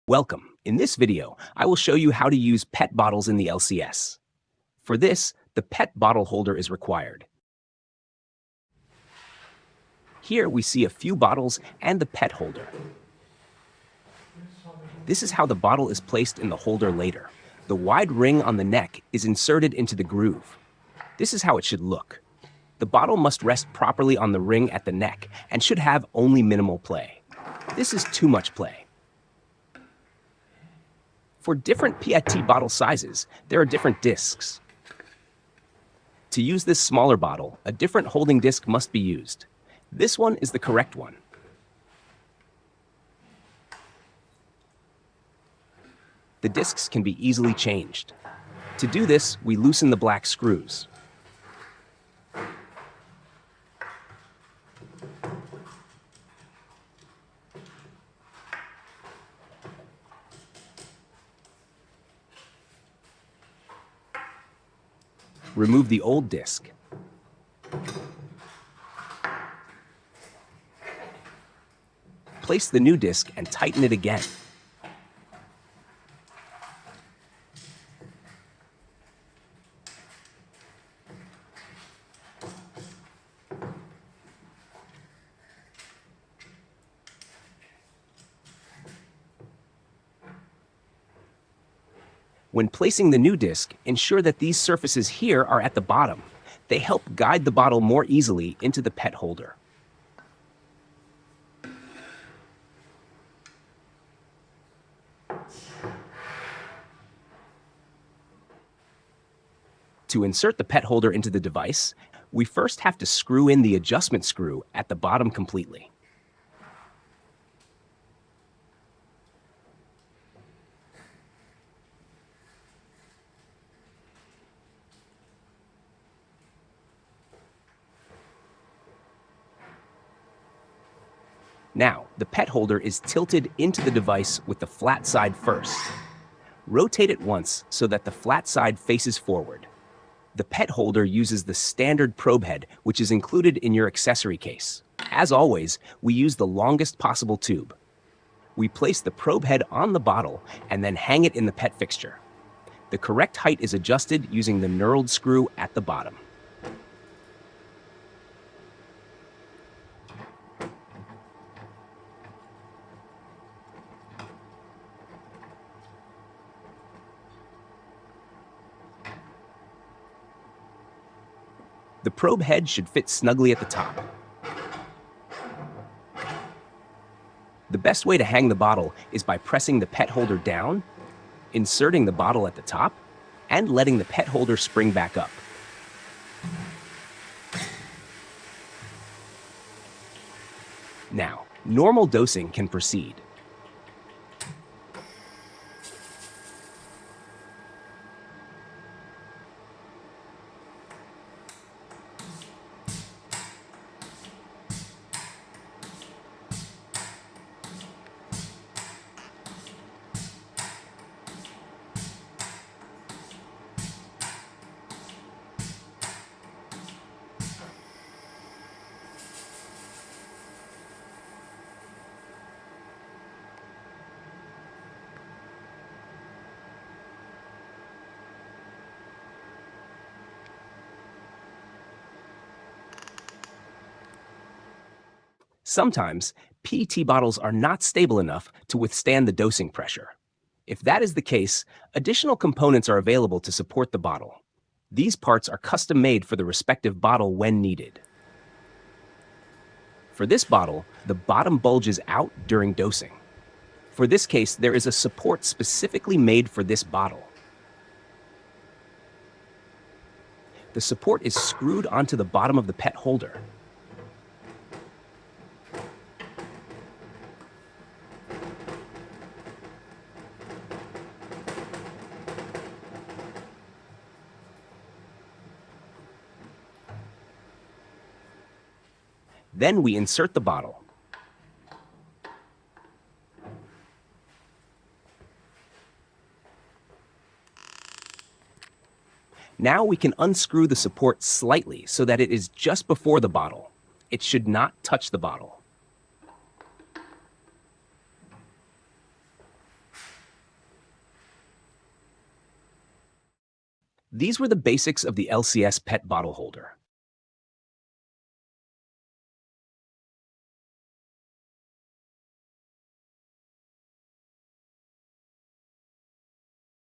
Welcome. In this video, I will show you how to use PET bottles in the LCS. For this, the PET bottle holder is required. Here we see a few bottles and the PET holder. This is how the bottle is placed in the holder later. The wide ring on the neck is inserted into the groove. This is how it should look. The bottle must rest properly on the ring at the neck and should have only minimal play. This is too much play. For different PET bottle sizes, there are different discs. To use this smaller bottle, a different holding disc must be used. This one is the correct one. The discs can be easily changed. To do this, we loosen the black screws. Remove the old disc. Place the new disc and tighten it again. When placing the new disc, ensure that these surfaces here are at the bottom. They help guide the bottle more easily into the PET holder. To insert the PET holder into the device, we first have to screw in the adjustment screw at the bottom completely. Now, the PET holder is tilted into the device with the flat side first. Rotate it once so that the flat side faces forward. The PET holder uses the standard probe head, which is included in your accessory case. As always, we use the longest possible tube. We place the probe head on the bottle and then hang it in the PET fixture. The correct height is adjusted using the knurled screw at the bottom. The probe head should fit snugly at the top. The best way to hang the bottle is by pressing the PET holder down, inserting the bottle at the top, and letting the PET holder spring back up. Now, normal dosing can proceed. Sometimes, PET bottles are not stable enough to withstand the dosing pressure. If that is the case, additional components are available to support the bottle. These parts are custom-made for the respective bottle when needed. For this bottle, the bottom bulges out during dosing. For this case, there is a support specifically made for this bottle. The support is screwed onto the bottom of the PET holder. Then we insert the bottle. Now we can unscrew the support slightly so that it is just before the bottle. It should not touch the bottle. These were the basics of the LCS pet bottle holder.